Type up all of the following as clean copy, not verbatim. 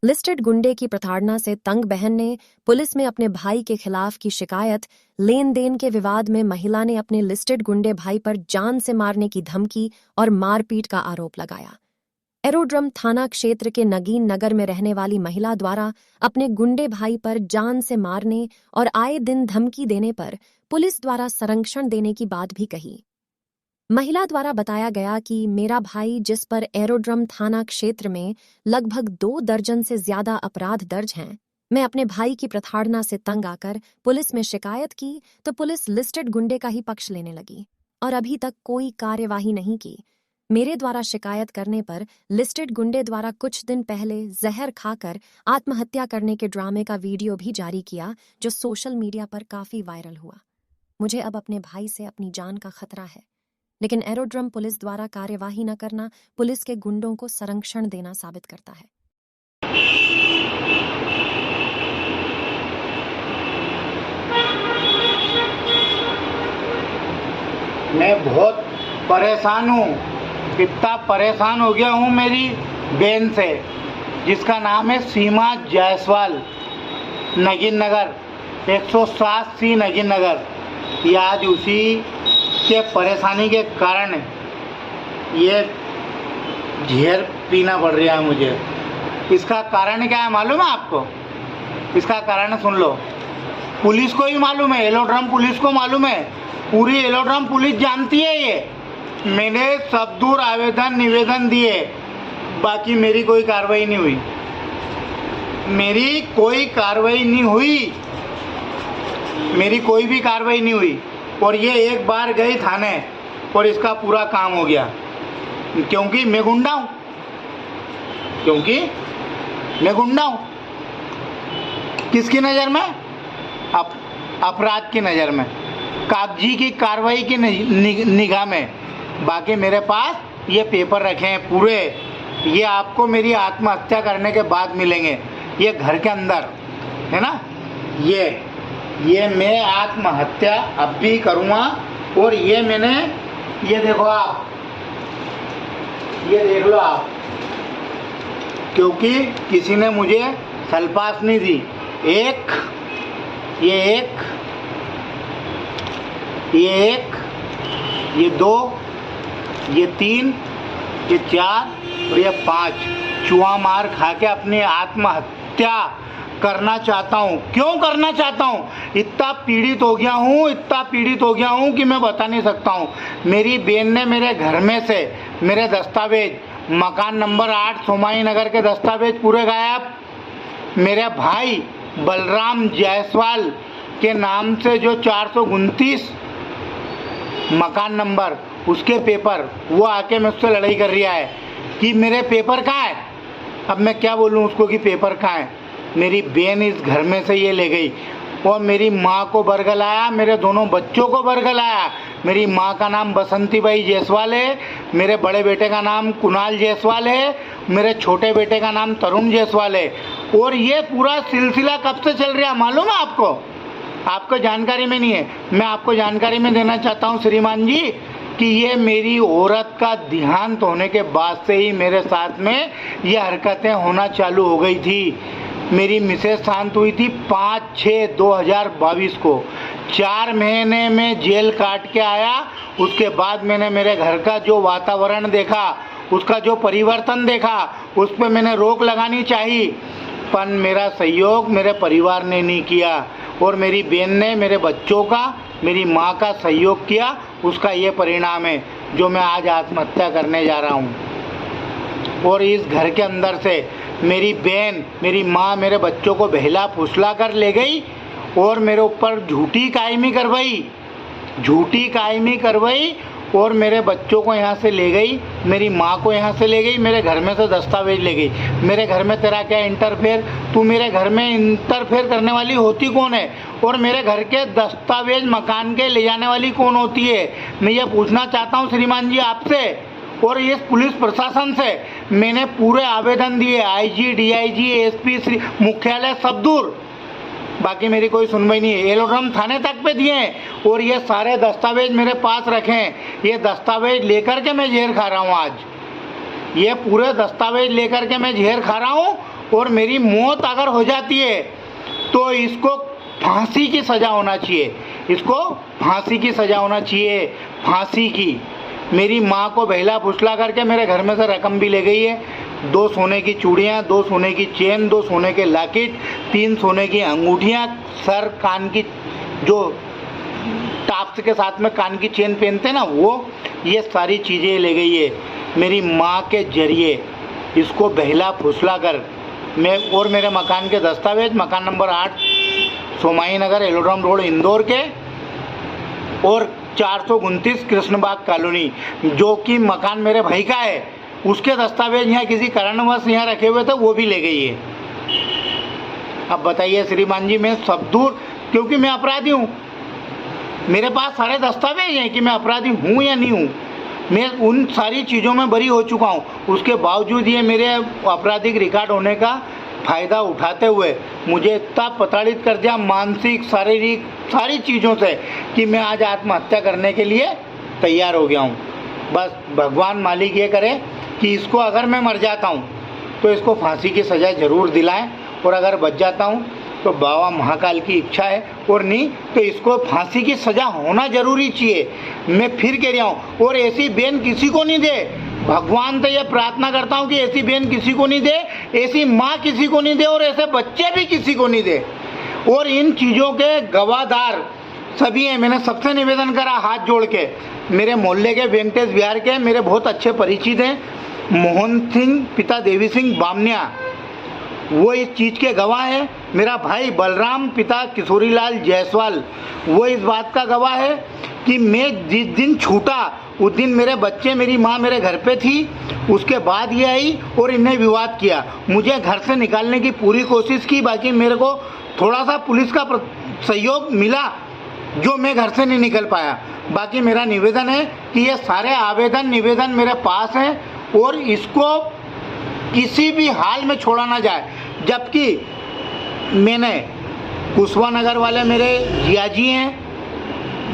Listed गुंडे की प्रताड़ना से तंग बहन ने पुलिस में अपने भाई के खिलाफ की शिकायत। लेन देन के विवाद में महिला ने अपने लिस्टेड गुंडे भाई पर जान से मारने की धमकी और मारपीट का आरोप लगाया। एरोड्रम थाना क्षेत्र के नगीन नगर में रहने वाली महिला द्वारा अपने गुंडे भाई पर जान से मारने और आए दिन धमकी देने पर पुलिस द्वारा संरक्षण देने की बात भी कही। महिला द्वारा बताया गया कि मेरा भाई, जिस पर एरोड्रम थाना क्षेत्र में लगभग 2 दर्जन से ज्यादा अपराध दर्ज हैं, मैं अपने भाई की प्रताड़ना से तंग आकर पुलिस में शिकायत की तो पुलिस लिस्टेड गुंडे का ही पक्ष लेने लगी और अभी तक कोई कार्यवाही नहीं की। मेरे द्वारा शिकायत करने पर लिस्टेड गुंडे द्वारा कुछ दिन पहले जहर खाकर आत्महत्या करने के ड्रामे का वीडियो भी जारी किया, जो सोशल मीडिया पर काफी वायरल हुआ। मुझे अब अपने भाई से अपनी जान का खतरा है, लेकिन एरोड्रम पुलिस द्वारा कार्यवाही न करना पुलिस के गुंडों को संरक्षण देना साबित करता है। मैं बहुत परेशान हूँ, इतना परेशान हो गया हूँ मेरी बहन से, जिसका नाम है सीमा जायसवाल, नगीन नगर 107C नगीन नगर। ये आज उसी के परेशानी के कारण ये जहर पीना पड़ रहा है मुझे। इसका कारण क्या है मालूम है आपको? इसका कारण सुन लो। पुलिस को ही मालूम है, एरोड्रम पुलिस को मालूम है, पूरी एरोड्रम पुलिस जानती है ये। मैंने सब दूर आवेदन निवेदन दिए, बाकी मेरी कोई कार्रवाई नहीं हुई, मेरी कोई कार्रवाई नहीं हुई, मेरी कोई भी कार्रवाई नहीं हुई। और ये एक बार गई थाने और इसका पूरा काम हो गया, क्योंकि मैं गुंडा हूँ, क्योंकि मैं गुंडा हूँ। किसकी नज़र में? अपराध की नज़र में, कागजी की कार्रवाई की निगाह में। बाकी मेरे पास ये पेपर रखे हैं पूरे, ये आपको मेरी आत्महत्या करने के बाद मिलेंगे। ये घर के अंदर है ना, ये मैं आत्महत्या अब भी करूँगा। और ये मैंने, ये देखो आप, ये देख लो आप, क्योंकि किसी ने मुझे सल्पास नहीं दी। ये 2, ये 3, ये 4 और ये 5 चूहा मार खा के अपनी आत्महत्या करना चाहता हूँ। क्यों करना चाहता हूँ? इतना पीड़ित हो गया हूँ कि मैं बता नहीं सकता हूँ। मेरी बहन ने मेरे घर में से मेरे दस्तावेज, मकान नंबर 8 सोमाई नगर के दस्तावेज पूरे गायब। मेरे भाई बलराम जायसवाल के नाम से जो 429 मकान नंबर, उसके पेपर, वो आके मुझसे लड़ाई कर रहा है कि मेरे पेपर कहाँ है। अब मैं क्या बोलूँ उसको कि पेपर कहाँ है? मेरी बहन इस घर में से ये ले गई और मेरी माँ को बरगलाया, मेरे दोनों बच्चों को बरगलाया। मेरी माँ का नाम बसंतीबाई जायसवाल है, मेरे बड़े बेटे का नाम कुणाल जायसवाल है, मेरे छोटे बेटे का नाम तरुण जायसवाल है। और ये पूरा सिलसिला कब से चल रहा है मालूम है आपको? आपको जानकारी में नहीं है, मैं आपको जानकारी में देना चाहता हूँ श्रीमान जी, कि ये मेरी औरत का देहांत होने के बाद से ही मेरे साथ में ये हरकतें होना चालू हो गई थी। मेरी मिसेज शांत हुई थी 5/6/2022 को। 4 महीने में जेल काट के आया। उसके बाद मैंने मेरे घर का जो वातावरण देखा, उसका जो परिवर्तन देखा, उस पर मैंने रोक लगानी चाहिए, पर मेरा सहयोग मेरे परिवार ने नहीं किया। और मेरी बहन ने मेरे बच्चों का, मेरी माँ का सहयोग किया। उसका ये परिणाम है जो मैं आज आत्महत्या करने जा रहा हूँ। और इस घर के अंदर से मेरी बहन, मेरी माँ मेरे बच्चों को बहला फुसला कर ले गई और मेरे ऊपर झूठी कायमी करवाई और मेरे बच्चों को यहाँ से ले गई, मेरी माँ को यहाँ से ले गई, मेरे घर में से दस्तावेज ले गई। मेरे घर में तेरा क्या इंटरफेयर? तू मेरे घर में इंटरफेयर करने वाली होती कौन है? और मेरे घर के दस्तावेज मकान के ले जाने वाली कौन होती है? मैं ये पूछना चाहता हूँ श्रीमान जी आपसे और इस पुलिस प्रशासन से। मैंने पूरे आवेदन दिए, IG, DIG, SP मुख्यालय सब दूर, बाकी मेरी कोई सुनवाई नहीं है। एरोड्रम थाने तक पे दिए हैं और ये सारे दस्तावेज मेरे पास रखे हैं। ये दस्तावेज लेकर के मैं जहर खा रहा हूँ आज। ये पूरे दस्तावेज लेकर के मैं जहर खा रहा हूँ और मेरी मौत अगर हो जाती है तो इसको फांसी की सज़ा होना चाहिए, इसको फांसी की सज़ा होना चाहिए, फांसी की। मेरी माँ को बहला फुसला करके मेरे घर में से रकम भी ले गई है, 2 सोने की चूड़ियाँ, 2 सोने की चेन, 2 सोने के लॉकेट, 3 सोने की अंगूठियाँ, सर कान की जो टाप्स के साथ में कान की चेन पहनते हैं ना वो, ये सारी चीज़ें ले गई है मेरी माँ के जरिए। इसको बहला फुसला कर मैं और मेरे मकान के दस्तावेज, मकान नंबर 8 सोमाई नगर, एलोड्रम रोड, इंदौर के, और 429 कृष्णबाग कॉलोनी, जो कि मकान मेरे भाई का है, उसके दस्तावेज यहाँ किसी कारणवश यहाँ रखे हुए थे, वो भी ले गई है। अब बताइए श्रीमान जी, मैं सब दूर, क्योंकि मैं अपराधी हूँ, मेरे पास सारे दस्तावेज हैं कि मैं अपराधी हूँ या नहीं हूँ। मैं उन सारी चीज़ों में बरी हो चुका हूँ, उसके बावजूद ये मेरे आपराधिक रिकॉर्ड होने का फ़ायदा उठाते हुए मुझे इतना प्रताड़ित कर दिया, मानसिक शारीरिक सारी चीज़ों से, कि मैं आज आत्महत्या करने के लिए तैयार हो गया हूँ। बस भगवान मालिक ये करे कि इसको अगर मैं मर जाता हूँ तो इसको फांसी की सज़ा ज़रूर दिलाएं, और अगर बच जाता हूँ तो बाबा महाकाल की इच्छा है, और नहीं तो इसको फांसी की सज़ा होना ज़रूरी चाहिए। मैं फिर कह रहा हूँ, और ऐसी बेन किसी को नहीं दे, भगवान से ये प्रार्थना करता हूँ कि ऐसी बेन किसी को नहीं दे, ऐसी माँ किसी को नहीं दे, और ऐसे बच्चे भी किसी को नहीं दे। और इन चीज़ों के गवाहदार सभी हैं। मैंने सबसे निवेदन करा हाथ जोड़ के, मेरे मोहल्ले के वेंकटेश बिहार के मेरे बहुत अच्छे परिचित हैं, मोहन सिंह पिता देवी सिंह बामनिया, वो इस चीज़ के गवाह है। मेरा भाई बलराम पिता किशोरीलाल जायसवाल, वो इस बात का गवाह है कि मैं जिस दिन छूटा उस दिन मेरे बच्चे, मेरी माँ मेरे घर पे थी, उसके बाद ये आई और इन्हें विवाद किया, मुझे घर से निकालने की पूरी कोशिश की, बाकी मेरे को थोड़ा सा पुलिस का सहयोग मिला जो मैं घर से नहीं निकल पाया। बाकी मेरा निवेदन है कि ये सारे आवेदन निवेदन मेरे पास हैं और इसको किसी भी हाल में छोड़ा ना जाए। जबकि मैंने कुशवा नगर वाले मेरे जियाजी हैं,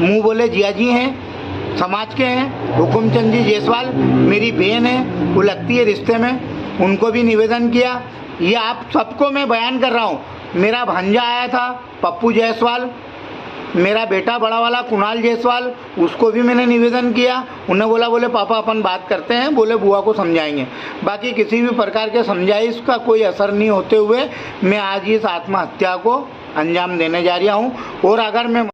मुंह बोले जियाजी हैं, समाज के हैं, हुकुमचंद जी जायसवाल मेरी बहन है, वो लगती है रिश्ते में, उनको भी निवेदन किया। ये आप सबको मैं बयान कर रहा हूँ। मेरा भांजा आया था पप्पू जायसवाल, मेरा बेटा बड़ा वाला कुणाल जायसवाल, उसको भी मैंने निवेदन किया। उन्हें बोले पापा अपन बात करते हैं, बोले बुआ को समझाएंगे। बाकी किसी भी प्रकार के समझाइश का कोई असर नहीं होते हुए मैं आज इस आत्महत्या को अंजाम देने जा रहा हूँ। और अगर मैं,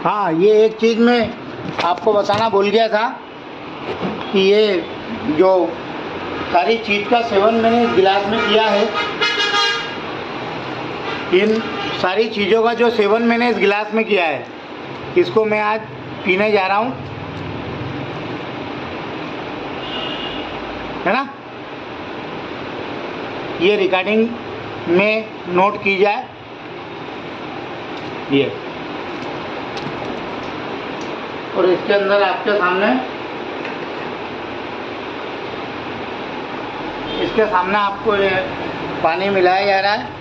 हाँ, ये एक चीज़ मैं आपको बताना भूल गया था कि ये जो सारी चीज़ का सेवन मैंने इस गिलास में किया है, इन सारी चीज़ों का जो सेवन मैंने इस गिलास में किया है, इसको मैं आज पीने जा रहा हूँ, है ना। ये रिकॉर्डिंग में नोट की जाए। ये और इसके अंदर आपके सामने, इसके सामने आपको ये पानी मिलाया जा रहा है।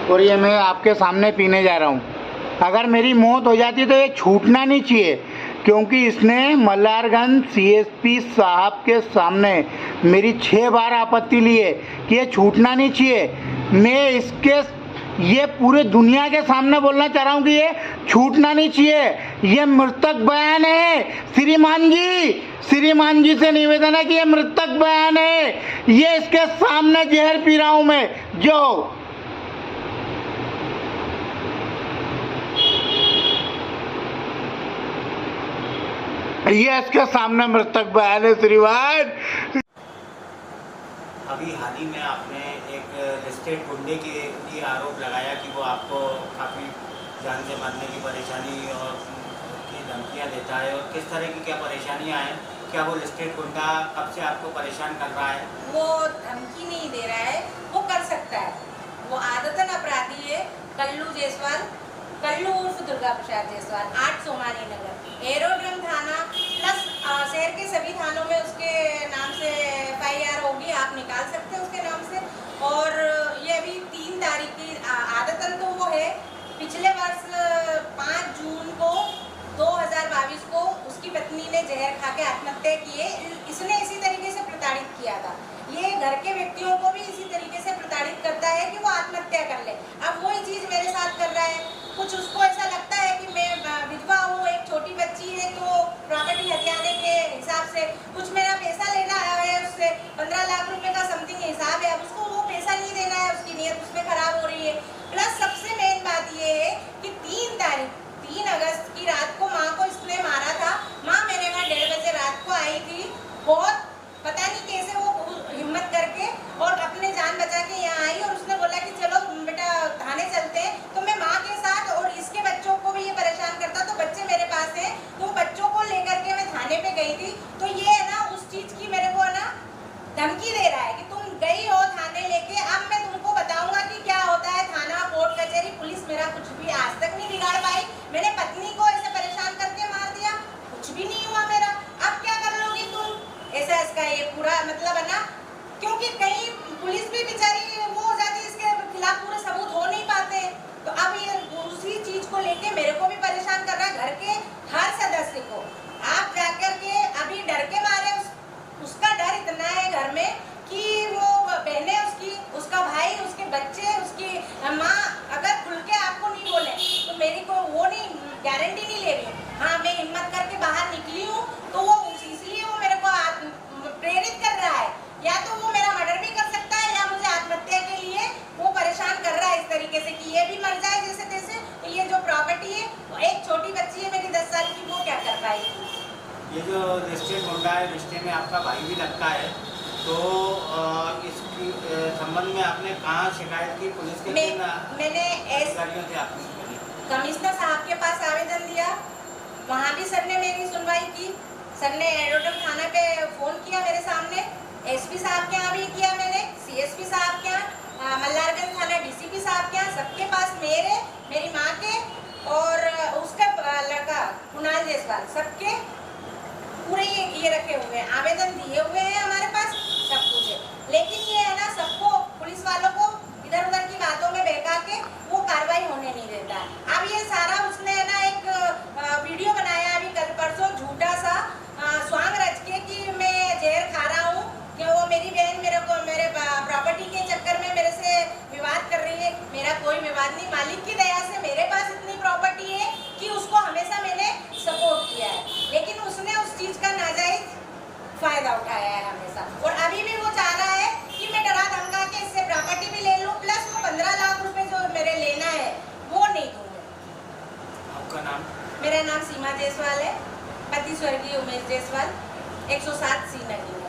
और ये मैं आपके सामने पीने जा रहा हूँ। अगर मेरी मौत हो जाती तो ये छूटना नहीं चाहिए, क्योंकि इसने मल्हारगंज सीएसपी साहब के सामने मेरी 6 बार आपत्ति ली है कि ये छूटना नहीं चाहिए। मैं इसके ये पूरे दुनिया के सामने बोलना चाह रहा हूँ कि ये छूटना नहीं चाहिए। ये मृतक बयान है श्रीमान जी से निवेदन है कि ये मृतक बयान है। ये इसके सामने जहर पी रहा हूँ मैं, जो ये इसके सामने मृतक बयान है श्रीमान। अभी हाल ही में आपने एक लिस्टेड गुंडे के लिए आरोप लगाया कि वो आपको काफ़ी जान से मारने की परेशानी और की धमकियां देता है, और किस तरह की क्या परेशानियां हैं? क्या वो लिस्टेड गुंडा कब से आपको परेशान कर रहा है? वो धमकी नहीं दे रहा है, वो कर सकता है, वो आदतन अपराधी है। कल्लू जायसवाल, कल्लू उर्फ दुर्गा प्रसाद जायसवाल, 8 सोमानी नगर, एरोड्रम थाना प्लस शहर के सभी थानों में उसके नाम से FIR होगी, आप निकाल सकते हैं उसके नाम से। और ये अभी 3 तारीख की आदतन तो वो है, पिछले वर्ष 5 जून को 2 आत्महत्या की है। इसने इसी तरीके से प्रताड़ित किया था। ये घर के व्यक्तियों को भी इसी तरीके से प्रताड़ित करता है कि वो आत्महत्या कर ले। अब वही चीज़ मेरे साथ कर रहा है। कुछ उसको ऐसा लगता है कि मैं विधवा हूँ, एक छोटी बच्ची है, तो प्रॉपर्टी हथियाने के हिसाब से कुछ मेरा पैसा लेना है उससे, 15 लाख रुपए का समथिंग हिसाब है। अब उसको वो पैसा नहीं देना है, उसकी नीयत उसमें खराब हो रही है। प्लस सबसे मेन बात ये है कि 3 अगस्त की रात को माँ को इसने मारा था। माँ मेरे घर 1:30 बजे रात को आई थी। बहुत पता नहीं कैसे वो हिम्मत करके और अपने जान बचा के यहाँ आई, और उसने बोला कि चलो बेटा थाने चलते हैं। तो मैं माँ के साथ, और इसके बच्चों को भी ये परेशान करता, तो बच्चे मेरे पास हैं, तो बच्चों को लेकर के मैं थाने पे गई थी। तो ये है ना उस चीज़ की मेरे को ना धमकी दे रहा है कि तुम गई हो थाने लेके, अब मैं तुमको बताऊंगा कि क्या होता है थाना, कोर्ट कचहरी, पुलिस मेरा कुछ भी आज तक नहीं बिगाड़ पाई। मैंने पत्नी को ऐसे परेशान करके मार दिया, कुछ भी नहीं हुआ मेरा। अब क्या कर लोगी तुम? ऐसा इसका ये पूरा मतलब है ना, क्योंकि कहीं पुलिस भी बेचारी वो हो जाती है, इसके खिलाफ पूरे सबूत हो नहीं पाते। तो अब ये उसी चीज को लेके मेरे को भी परेशान कर रहा है, घर के हर सदस्य को। आप जाकर के अभी डर के मारे उसका डर इतना है घर में कि वो बहनें उसका भाई, उसके बच्चे, उसकी माँ अगर खुल के आपको नहीं बोले तो मेरी को वो नहीं गारंटी नहीं ले रही हूँ। हाँ, मैं हिम्मत करके बाहर निकली हूँ, तो वो इसलिए वो मेरे को प्रेरित कर रहा है। या तो वो मेरा मर्डर भी कर सकता है, या मुझे आत्महत्या के लिए वो परेशान कर रहा है इस तरीके से कि ये भी मर जाए जैसे तैसे। तो ये जो प्रॉपर्टी है, एक छोटी बच्ची है मेरी 10 साल की, वो क्या कर पाएगी? ये जो रिश्ते गुंडा है, रिश्ते में आपका भाई भी लगता है, तो इसकी संबंध में आपने कहाँ शिकायत की? पुलिस के मैंने अधिकारियों से आपने कमिश्नर साहब के पास आवेदन दिया, वहाँ भी सर ने मेरी सुनवाई की। सर ने एरोड्रम थाना पे फ़ोन किया मेरे सामने, एसपी साहब के यहाँ भी किया मैंने, सीएसपी साहब के यहाँ, मल्हारगंज थाना डीसीपी साहब के यहाँ, सबके पास मेरी माँ के और उसका लड़का कुणाल जायसवाल, सबके पूरे ये रखे हुए हैं, आवेदन दिए हुए हैं हमारे पास, सब कुछ है। लेकिन ये है ना, सबको पुलिस वालों को इधर उधर की बातों में बहका के वो कार्रवाई होने नहीं देता है। अब ये सारा उसने है ना एक वीडियो बनाया अभी कल परसों, झूठा सा स्वांग रच के कि मैं जहर खा रहा हूँ, कि वो मेरी बहन मेरे प्रॉपर्टी के चक्कर में मेरे से विवाद कर रही है। मेरा कोई विवाद नहीं, मालिक की दया से मेरे पास इतनी प्रॉपर्टी है कि उसको हमेशा मैंने सपोर्ट किया है, लेकिन उसने उस चीज़ का नाजायज फायदा उठाया है हमेशा। और अभी भी वो चाह रहा है कि मैं डरा धमका के इससे प्रॉपर्टी भी ले लूँ, प्लस वो 15 लाख रुपए जो मेरे लेना है वो नहीं दूँगा। आपका नाम? मेरा नाम सीमा जायसवाल है, पति स्वर्गीय उमेश जायसवाल, 107 सी नगर।